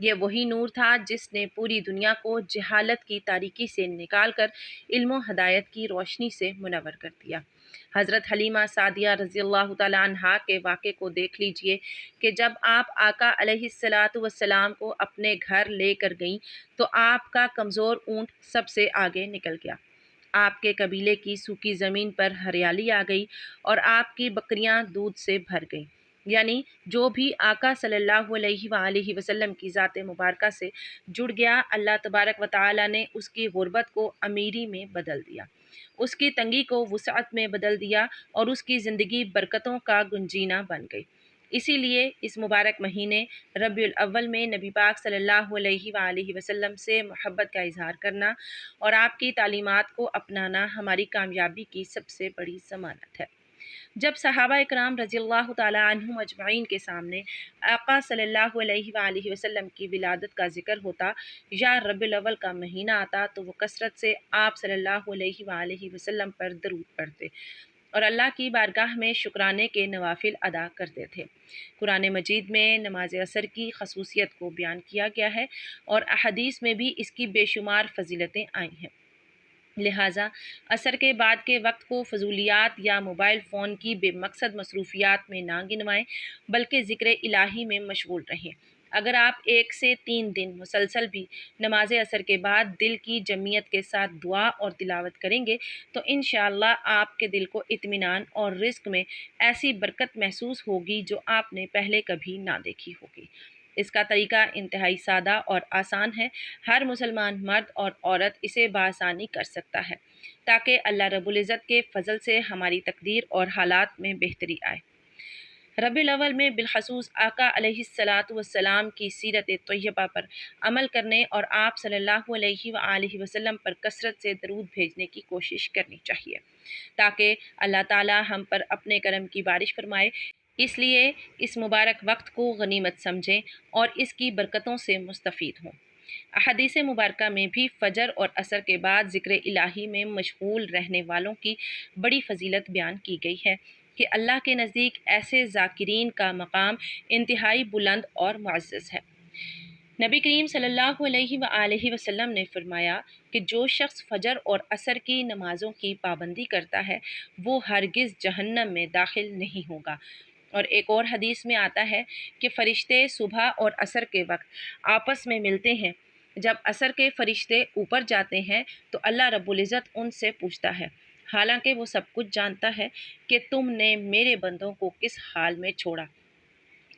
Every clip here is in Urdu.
یہ وہی نور تھا جس نے پوری دنیا کو جہالت کی تاریکی سے نکال کر علم و ہدایت کی روشنی سے منور کر دیا۔ حضرت حلیمہ سعدیہ رضی اللہ تعالیٰ عنہا کے واقعے کو دیکھ لیجئے کہ جب آپ آقا علیہ الصلاۃ والسلام کو اپنے گھر لے کر گئیں تو آپ کا کمزور اونٹ سب سے آگے نکل گیا۔ آپ کے قبیلے کی سوکھی زمین پر ہریالی آ گئی اور آپ کی بکریاں دودھ سے بھر گئیں۔ یعنی جو بھی آقا صلی اللہ علیہ وآلہ وسلم کی ذات مبارکہ سے جڑ گیا، اللہ تبارک و تعالیٰ نے اس کی غربت کو امیری میں بدل دیا، اس کی تنگی کو وسعت میں بدل دیا اور اس کی زندگی برکتوں کا گنجینہ بن گئی۔ اسی لیے اس مبارک مہینے ربیع الاول میں نبی پاک صلی اللہ علیہ وآلہ وسلم سے محبت کا اظہار کرنا اور آپ کی تعلیمات کو اپنانا ہماری کامیابی کی سب سے بڑی ضمانت ہے۔ جب صحابہ اکرام رضی اللہ تعالیٰ عنہم اجمعین کے سامنے آقا صلی اللہ علیہ وآلہ وسلم کی ولادت کا ذکر ہوتا یا ربیع الاول کا مہینہ آتا تو وہ کثرت سے آپ صلی اللہ علیہ وآلہ وسلم پر درود پڑھتے اور اللہ کی بارگاہ میں شکرانے کے نوافل ادا کرتے تھے۔ قرآن مجید میں نماز عصر کی خصوصیت کو بیان کیا گیا ہے اور احادیث میں بھی اس کی بے شمار فضیلتیں آئی ہیں۔ لہٰذا عصر کے بعد کے وقت کو فضولیات یا موبائل فون کی بے مقصد مصروفیات میں نہ گنوائیں بلکہ ذکر الہی میں مشغول رہیں۔ اگر آپ 1 سے 3 دن مسلسل بھی نماز عصر کے بعد دل کی جمعیت کے ساتھ دعا اور تلاوت کریں گے تو انشاءاللہ آپ کے دل کو اطمینان اور رزق میں ایسی برکت محسوس ہوگی جو آپ نے پہلے کبھی نہ دیکھی ہوگی۔ اس کا طریقہ انتہائی سادہ اور آسان ہے، ہر مسلمان مرد اور عورت اسے بآسانی کر سکتا ہے تاکہ اللہ رب العزت کے فضل سے ہماری تقدیر اور حالات میں بہتری آئے۔ ربیع الاول میں بالخصوص آقا علیہ الصلاۃ والسلام کی سیرت طیبہ پر عمل کرنے اور آپ صلی اللہ علیہ وآلہ وسلم پر کثرت سے درود بھیجنے کی کوشش کرنی چاہیے تاکہ اللہ تعالی ہم پر اپنے کرم کی بارش فرمائے۔ اس لیے اس مبارک وقت کو غنیمت سمجھیں اور اس کی برکتوں سے مستفید ہوں۔ احادیث مبارکہ میں بھی فجر اور عصر کے بعد ذکر الہی میں مشغول رہنے والوں کی بڑی فضیلت بیان کی گئی ہے کہ اللہ کے نزدیک ایسے ذاکرین کا مقام انتہائی بلند اور معزز ہے۔ نبی کریم صلی اللہ علیہ وآلہ وسلم نے فرمایا کہ جو شخص فجر اور عصر کی نمازوں کی پابندی کرتا ہے وہ ہرگز جہنم میں داخل نہیں ہوگا۔ اور ایک اور حدیث میں آتا ہے کہ فرشتے صبح اور عصر کے وقت آپس میں ملتے ہیں۔ جب عصر کے فرشتے اوپر جاتے ہیں تو اللہ رب العزت ان سے پوچھتا ہے، حالانکہ وہ سب کچھ جانتا ہے، کہ تم نے میرے بندوں کو کس حال میں چھوڑا؟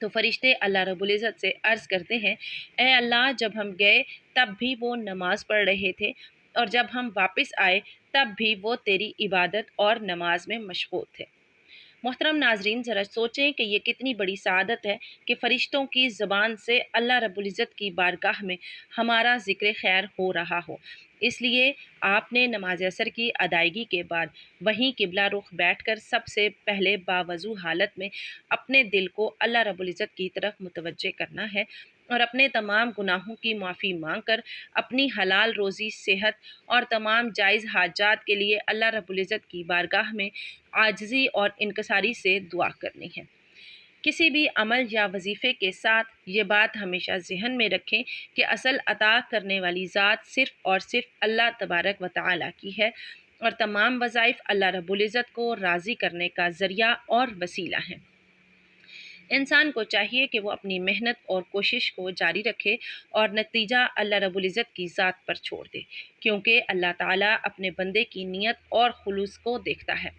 تو فرشتے اللہ رب العزت سے عرض کرتے ہیں، اے اللہ، جب ہم گئے تب بھی وہ نماز پڑھ رہے تھے اور جب ہم واپس آئے تب بھی وہ تیری عبادت اور نماز میں مشغول تھے۔ محترم ناظرین، ذرا سوچیں کہ یہ کتنی بڑی سعادت ہے کہ فرشتوں کی زبان سے اللہ رب العزت کی بارگاہ میں ہمارا ذکر خیر ہو رہا ہو۔ اس لیے آپ نے نماز عصر کی ادائیگی کے بعد وہیں قبلہ رخ بیٹھ کر سب سے پہلے باوضو حالت میں اپنے دل کو اللہ رب العزت کی طرف متوجہ کرنا ہے اور اپنے تمام گناہوں کی معافی مانگ کر اپنی حلال روزی، صحت اور تمام جائز حاجات کے لیے اللہ رب العزت کی بارگاہ میں عاجزی اور انکساری سے دعا کرنی ہے۔ کسی بھی عمل یا وظیفے کے ساتھ یہ بات ہمیشہ ذہن میں رکھیں کہ اصل عطا کرنے والی ذات صرف اور صرف اللہ تبارک و تعالیٰ کی ہے اور تمام وظائف اللہ رب العزت کو راضی کرنے کا ذریعہ اور وسیلہ ہیں۔ انسان کو چاہیے کہ وہ اپنی محنت اور کوشش کو جاری رکھے اور نتیجہ اللہ رب العزت کی ذات پر چھوڑ دے، کیونکہ اللہ تعالیٰ اپنے بندے کی نیت اور خلوص کو دیکھتا ہے۔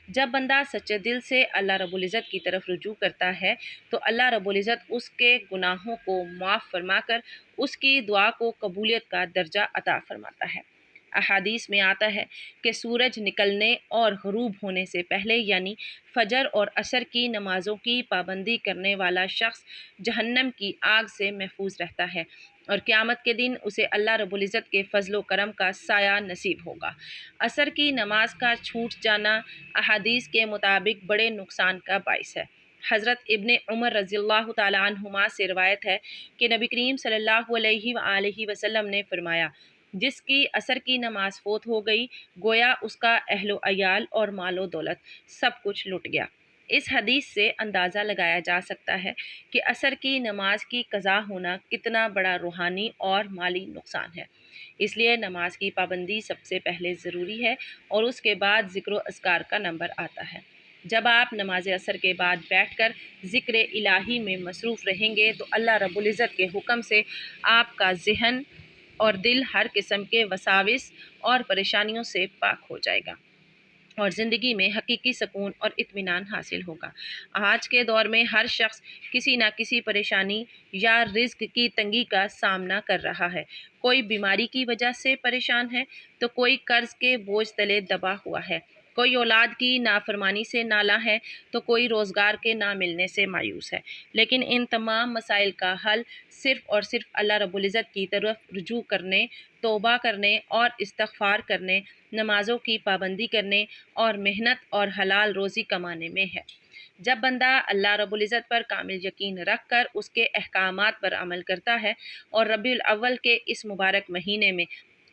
جب بندہ سچے دل سے اللہ رب العزت کی طرف رجوع کرتا ہے تو اللہ رب العزت اس کے گناہوں کو معاف فرما کر اس کی دعا کو قبولیت کا درجہ عطا فرماتا ہے۔ احادیث میں آتا ہے کہ سورج نکلنے اور غروب ہونے سے پہلے یعنی فجر اور عصر کی نمازوں کی پابندی کرنے والا شخص جہنم کی آگ سے محفوظ رہتا ہے اور قیامت کے دن اسے اللہ رب العزت کے فضل و کرم کا سایہ نصیب ہوگا۔ عصر کی نماز کا چھوٹ جانا احادیث کے مطابق بڑے نقصان کا باعث ہے۔ حضرت ابن عمر رضی اللہ تعالیٰ عنہما سے روایت ہے کہ نبی کریم صلی اللہ علیہ وآلہ وسلم نے فرمایا، جس کی عصر کی نماز فوت ہو گئی گویا اس کا اہل و عیال اور مال و دولت سب کچھ لٹ گیا۔ اس حدیث سے اندازہ لگایا جا سکتا ہے کہ عصر کی نماز کی قضا ہونا کتنا بڑا روحانی اور مالی نقصان ہے۔ اس لیے نماز کی پابندی سب سے پہلے ضروری ہے اور اس کے بعد ذکر و اذکار کا نمبر آتا ہے۔ جب آپ نماز عصر کے بعد بیٹھ کر ذکر الہی میں مصروف رہیں گے تو اللہ رب العزت کے حکم سے آپ کا ذہن اور دل ہر قسم کے وساوس اور پریشانیوں سے پاک ہو جائے گا اور زندگی میں حقیقی سکون اور اطمینان حاصل ہوگا۔ آج کے دور میں ہر شخص کسی نہ کسی پریشانی یا رزق کی تنگی کا سامنا کر رہا ہے۔ کوئی بیماری کی وجہ سے پریشان ہے تو کوئی قرض کے بوجھ تلے دبا ہوا ہے، کوئی اولاد کی نافرمانی سے نالاں ہے تو کوئی روزگار کے نہ ملنے سے مایوس ہے۔ لیکن ان تمام مسائل کا حل صرف اور صرف اللہ رب العزت کی طرف رجوع کرنے، توبہ کرنے اور استغفار کرنے، نمازوں کی پابندی کرنے اور محنت اور حلال روزی کمانے میں ہے۔ جب بندہ اللہ رب العزت پر کامل یقین رکھ کر اس کے احکامات پر عمل کرتا ہے اور ربیع الاول کے اس مبارک مہینے میں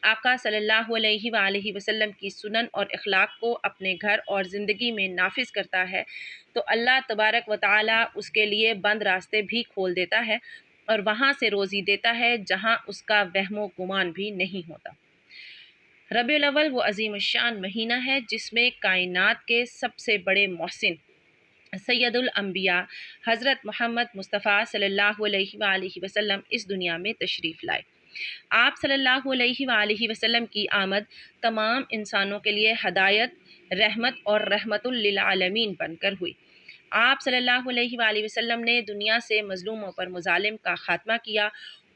آقا صلی اللہ علیہ وآلہ وسلم کی سنن اور اخلاق کو اپنے گھر اور زندگی میں نافذ کرتا ہے تو اللہ تبارک و تعالی اس کے لیے بند راستے بھی کھول دیتا ہے اور وہاں سے روزی دیتا ہے جہاں اس کا وہم و گمان بھی نہیں ہوتا۔ ربیع الاول وہ عظیم الشان مہینہ ہے جس میں کائنات کے سب سے بڑے محسن سید الانبیاء حضرت محمد مصطفیٰ صلی اللہ علیہ وآلہ وسلم اس دنیا میں تشریف لائے۔ آپ صلی اللہ علیہ وآلہ وسلم کی آمد تمام انسانوں کے لیے ہدایت، رحمت اور رحمت للعالمین بن کر ہوئی۔ آپ صلی اللہ علیہ وآلہ وسلم نے دنیا سے مظلوموں پر مظالم کا خاتمہ کیا،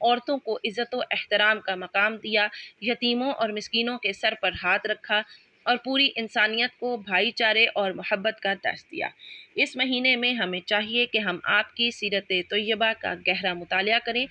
عورتوں کو عزت و احترام کا مقام دیا، یتیموں اور مسکینوں کے سر پر ہاتھ رکھا اور پوری انسانیت کو بھائی چارے اور محبت کا درس دیا۔ اس مہینے میں ہمیں چاہیے کہ ہم آپ کی سیرت طیبہ کا گہرا مطالعہ کریں،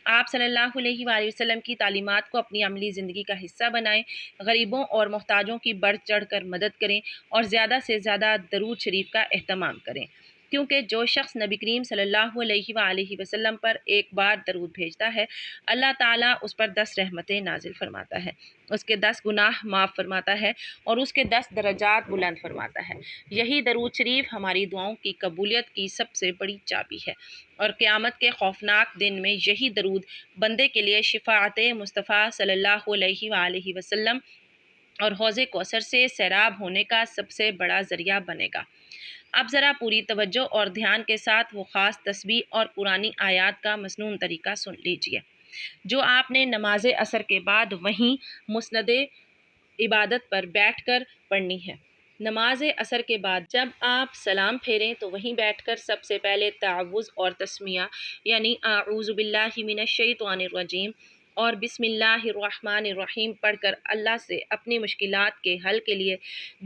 آپ صلی اللہ علیہ وآلہ وسلم کی تعلیمات کو اپنی عملی زندگی کا حصہ بنائیں، غریبوں اور محتاجوں کی بڑھ چڑھ کر مدد کریں اور زیادہ سے زیادہ درود شریف کا اہتمام کریں، کیونکہ جو شخص نبی کریم صلی اللہ علیہ وآلہ وسلم پر ایک بار درود بھیجتا ہے اللہ تعالیٰ اس پر 10 رحمتیں نازل فرماتا ہے، اس کے 10 گناہ معاف فرماتا ہے اور اس کے 10 درجات بلند فرماتا ہے۔ یہی درود شریف ہماری دعاؤں کی قبولیت کی سب سے بڑی چابی ہے اور قیامت کے خوفناک دن میں یہی درود بندے کے لیے شفاعت مصطفیٰ صلی اللہ علیہ وآلہ وسلم اور حوض کوثر سے سیراب ہونے کا سب سے بڑا ذریعہ بنے گا۔ اب ذرا پوری توجہ اور دھیان کے ساتھ وہ خاص تسبیح اور قرآنی آیات کا مسنون طریقہ سن لیجئے جو آپ نے نماز عصر کے بعد وہیں مسند عبادت پر بیٹھ کر پڑھنی ہے۔ نماز عصر کے بعد جب آپ سلام پھیریں تو وہیں بیٹھ کر سب سے پہلے تعوذ اور تسمیہ یعنی اعوذ باللہ من الشیطان الرجیم اور بسم اللہ الرحمن الرحیم پڑھ کر اللہ سے اپنی مشکلات کے حل کے لیے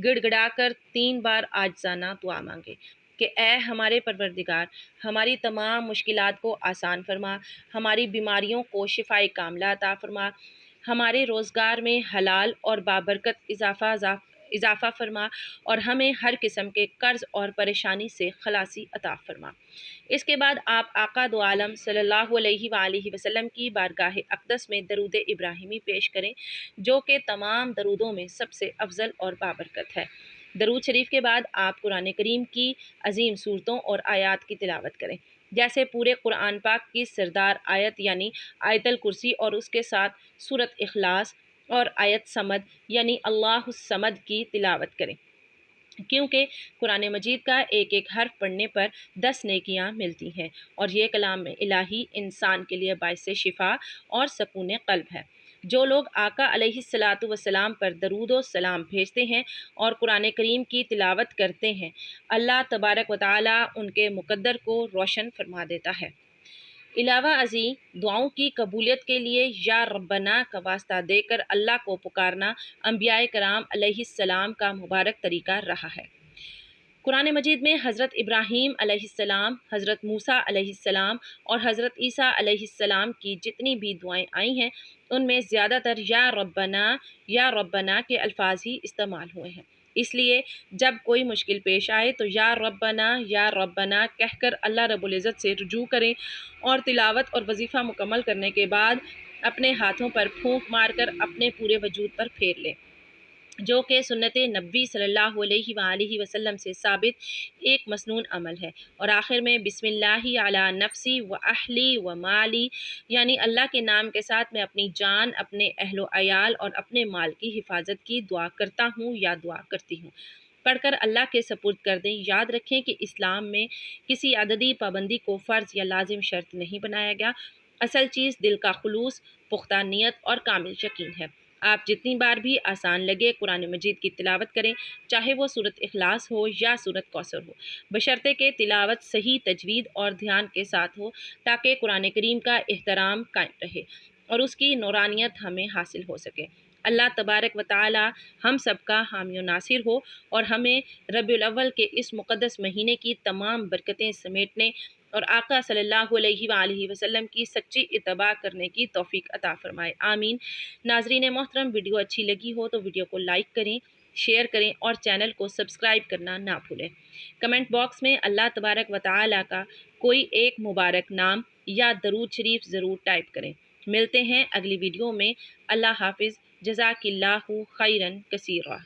گڑ گڑا کر 3 بار عاجزانہ دعا مانگے کہ اے ہمارے پروردگار، ہماری تمام مشکلات کو آسان فرما، ہماری بیماریوں کو شفائے کاملہ عطا فرما، ہمارے روزگار میں حلال اور بابرکت اضافہ فرما اور ہمیں ہر قسم کے قرض اور پریشانی سے خلاصی عطا فرما۔ اس کے بعد آپ آقا دو عالم صلی اللہ علیہ وآلہ وسلم کی بارگاہ اقدس میں درود ابراہیمی پیش کریں جو کہ تمام درودوں میں سب سے افضل اور بابرکت ہے۔ درود شریف کے بعد آپ قرآن کریم کی عظیم صورتوں اور آیات کی تلاوت کریں، جیسے پورے قرآن پاک کی سردار آیت یعنی آیت الکرسی اور اس کے ساتھ سورۃ اخلاص اور آیت صمد یعنی اللہ الصمد کی تلاوت کریں، کیونکہ قرآن مجید کا ایک ایک حرف پڑھنے پر 10 نیکیاں ملتی ہیں اور یہ کلام الہی انسان کے لیے باعث شفا اور سکون قلب ہے۔ جو لوگ آقا علیہ الصلاۃ والسلام پر درود و سلام بھیجتے ہیں اور قرآن کریم کی تلاوت کرتے ہیں اللہ تبارک و تعالیٰ ان کے مقدر کو روشن فرما دیتا ہے۔ علاوہ ازیں دعاؤں کی قبولیت کے لیے یا ربنا کا واسطہ دے کر اللہ کو پکارنا انبیاء کرام علیہ السلام کا مبارک طریقہ رہا ہے۔ قرآن مجید میں حضرت ابراہیم علیہ السلام، حضرت موسیٰ علیہ السلام اور حضرت عیسیٰ علیہ السلام کی جتنی بھی دعائیں آئی ہیں ان میں زیادہ تر یا ربنا کے الفاظ ہی استعمال ہوئے ہیں۔ اس لیے جب کوئی مشکل پیش آئے تو یا ربنا کہہ کر اللہ رب العزت سے رجوع کریں اور تلاوت اور وظیفہ مکمل کرنے کے بعد اپنے ہاتھوں پر پھونک مار کر اپنے پورے وجود پر پھیر لیں۔ جو کہ سنت نبی صلی اللہ علیہ وآلہ وسلم سے ثابت ایک مسنون عمل ہے۔ اور آخر میں بسم اللہ علی نفسی و اہلی و مالی، یعنی اللہ کے نام کے ساتھ میں اپنی جان، اپنے اہل و عیال اور اپنے مال کی حفاظت کی دعا کرتا ہوں یا دعا کرتی ہوں، پڑھ کر اللہ کے سپرد کر دیں۔ یاد رکھیں کہ اسلام میں کسی عددی پابندی کو فرض یا لازم شرط نہیں بنایا گیا، اصل چیز دل کا خلوص، پختہ نیت اور کامل یقین ہے۔ آپ جتنی بار بھی آسان لگے قرآن مجید کی تلاوت کریں، چاہے وہ سورۃ اخلاص ہو یا سورۃ کوثر ہو، بشرطے کہ تلاوت صحیح تجوید اور دھیان کے ساتھ ہو، تاکہ قرآن کریم کا احترام قائم رہے اور اس کی نورانیت ہمیں حاصل ہو سکے۔ اللہ تبارک و تعالی ہم سب کا حامی و ناصر ہو اور ہمیں ربیع الاول کے اس مقدس مہینے کی تمام برکتیں سمیٹنے اور آقا صلی اللہ علیہ وآلہ وسلم کی سچی اتباع کرنے کی توفیق عطا فرمائے، آمین۔ ناظرین محترم، ویڈیو اچھی لگی ہو تو ویڈیو کو لائک کریں، شیئر کریں اور چینل کو سبسکرائب کرنا نہ بھولیں۔ کمنٹ باکس میں اللہ تبارک و تعالی کا کوئی ایک مبارک نام یا درود شریف ضرور ٹائپ کریں۔ ملتے ہیں اگلی ویڈیو میں۔ اللہ حافظ، جزاک اللہ خیرن کثیرا۔